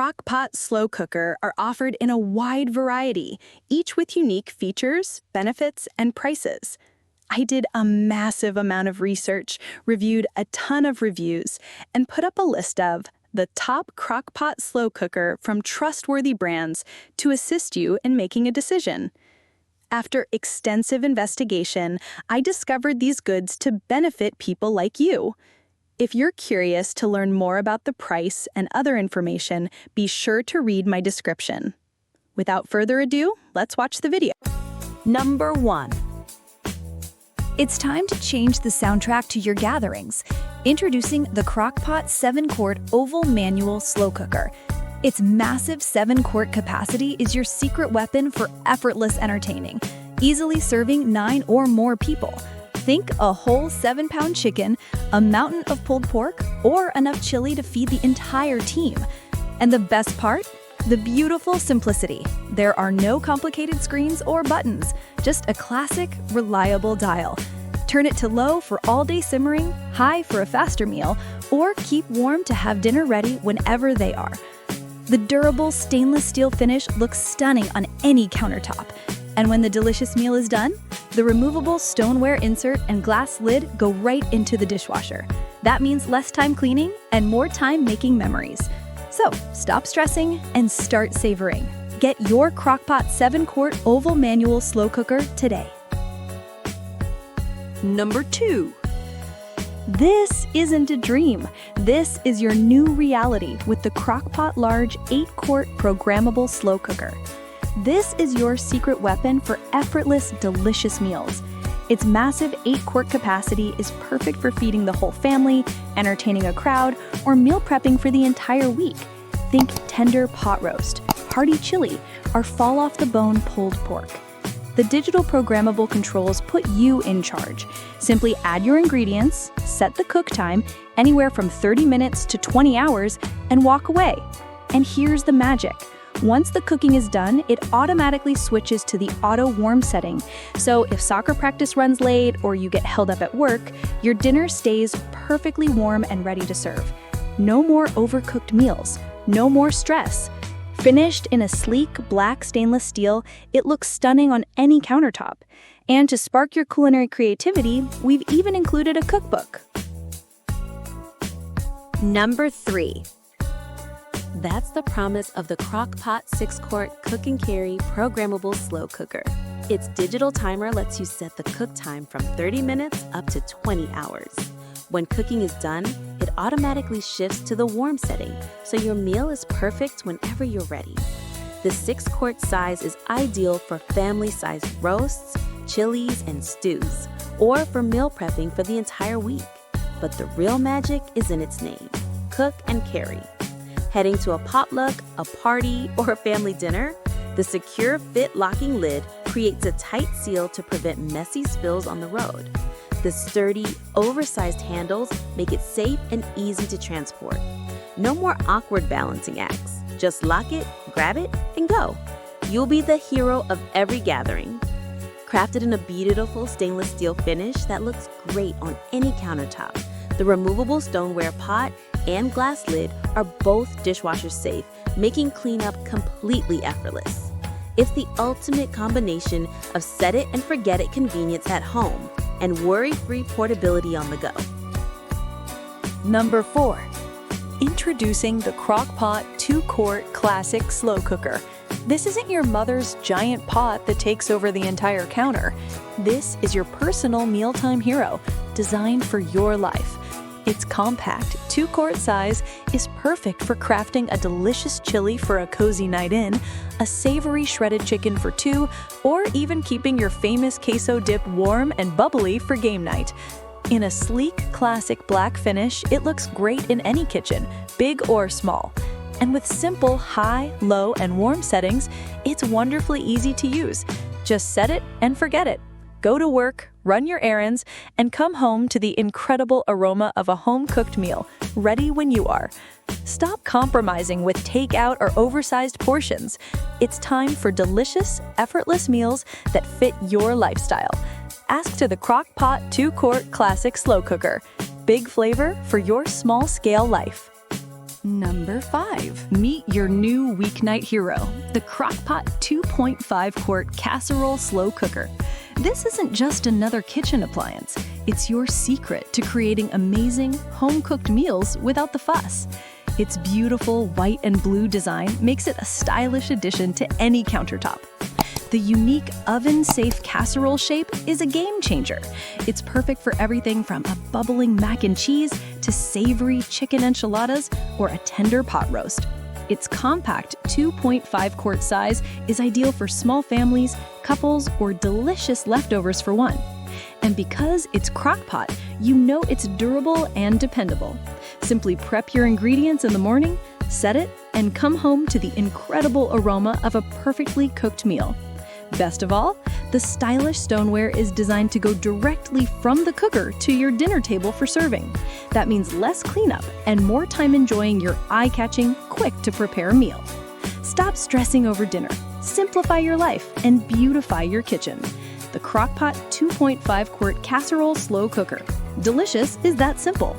Crock-Pot slow cooker are offered in a wide variety, each with unique features, benefits, and prices. I did a massive amount of research, reviewed a ton of reviews, and put up a list of the top Crock-Pot slow cooker from trustworthy brands to assist you in making a decision. After extensive investigation, I discovered these goods to benefit people like you. If you're curious to learn more about the price and other information, be sure to read my description. Without further ado, let's watch the video. Number 1. It's time to change the soundtrack to your gatherings. Introducing the Crock-Pot 7-quart oval manual slow cooker. Its massive 7-quart capacity is your secret weapon for effortless entertaining, easily serving 9 or more people. Think a whole 7-pound chicken, a mountain of pulled pork, or enough chili to feed the entire team. And the best part? The beautiful simplicity. There are no complicated screens or buttons, just a classic, reliable dial. Turn it to low for all-day simmering, high for a faster meal, or keep warm to have dinner ready whenever they are. The durable stainless steel finish looks stunning on any countertop. And when the delicious meal is done, the removable stoneware insert and glass lid go right into the dishwasher. That means less time cleaning and more time making memories. So, stop stressing and start savoring. Get your Crock-Pot 7-quart oval manual slow cooker today. Number 2. This isn't a dream. This is your new reality with the Crock-Pot Large 8-quart Programmable slow cooker. This is your secret weapon for effortless, delicious meals. Its massive 8-quart capacity is perfect for feeding the whole family, entertaining a crowd, or meal prepping for the entire week. Think tender pot roast, hearty chili, or fall-off-the-bone pulled pork. The digital programmable controls put you in charge. Simply add your ingredients, set the cook time, anywhere from 30 minutes to 20 hours, and walk away. And here's the magic. Once the cooking is done, it automatically switches to the auto warm setting. So if soccer practice runs late or you get held up at work, your dinner stays perfectly warm and ready to serve. No more overcooked meals, no more stress. Finished in a sleek black stainless steel, it looks stunning on any countertop. And to spark your culinary creativity, we've even included a cookbook. Number 3. That's the promise of the Crock-Pot 6-quart Cook and Carry Programmable Slow Cooker. Its digital timer lets you set the cook time from 30 minutes up to 20 hours. When cooking is done, it automatically shifts to the warm setting, so your meal is perfect whenever you're ready. The 6-quart size is ideal for family-sized roasts, chilies, and stews, or for meal prepping for the entire week. But the real magic is in its name, Cook and Carry. Heading to a potluck, a party, or a family dinner, the secure fit locking lid creates a tight seal to prevent messy spills on the road. The sturdy, oversized handles make it safe and easy to transport. No more awkward balancing acts. Just lock it, grab it, and go. You'll be the hero of every gathering. Crafted in a beautiful stainless steel finish that looks great on any countertop, the removable stoneware pot and glass lid are both dishwasher safe, making cleanup completely effortless. It's the ultimate combination of set it and forget it convenience at home and worry-free portability on the go. Number 4. Introducing the Crock-Pot 2-quart Classic Slow Cooker. This isn't your mother's giant pot that takes over the entire counter. This is your personal mealtime hero, designed for your life. Its compact 2-quart size is perfect for crafting a delicious chili for a cozy night in, a savory shredded chicken for 2, or even keeping your famous queso dip warm and bubbly for game night. In a sleek, classic black finish, it looks great in any kitchen, big or small. And with simple high, low, and warm settings, it's wonderfully easy to use. Just set it and forget it. Go to work, run your errands, and come home to the incredible aroma of a home-cooked meal, ready when you are. Stop compromising with takeout or oversized portions. It's time for delicious, effortless meals that fit your lifestyle. Ask to the Crock-Pot 2-quart Classic Slow Cooker. Big flavor for your small-scale life. Number 5. Meet your new weeknight hero, the Crock-Pot 2.5 quart casserole slow cooker. This isn't just another kitchen appliance. It's your secret to creating amazing, home-cooked meals without the fuss. Its beautiful white and blue design makes it a stylish addition to any countertop. The unique oven-safe casserole shape is a game changer. It's perfect for everything from a bubbling mac and cheese to savory chicken enchiladas or a tender pot roast. Its compact 2.5 quart size is ideal for small families, couples, or delicious leftovers for one. And because it's Crock-Pot, you know it's durable and dependable. Simply prep your ingredients in the morning, set it, and come home to the incredible aroma of a perfectly cooked meal. Best of all, the stylish stoneware is designed to go directly from the cooker to your dinner table for serving. That means less cleanup and more time enjoying your eye-catching, quick-to-prepare meal. Stop stressing over dinner, simplify your life, and beautify your kitchen. The Crock-Pot 2.5 quart casserole slow cooker. Delicious is that simple.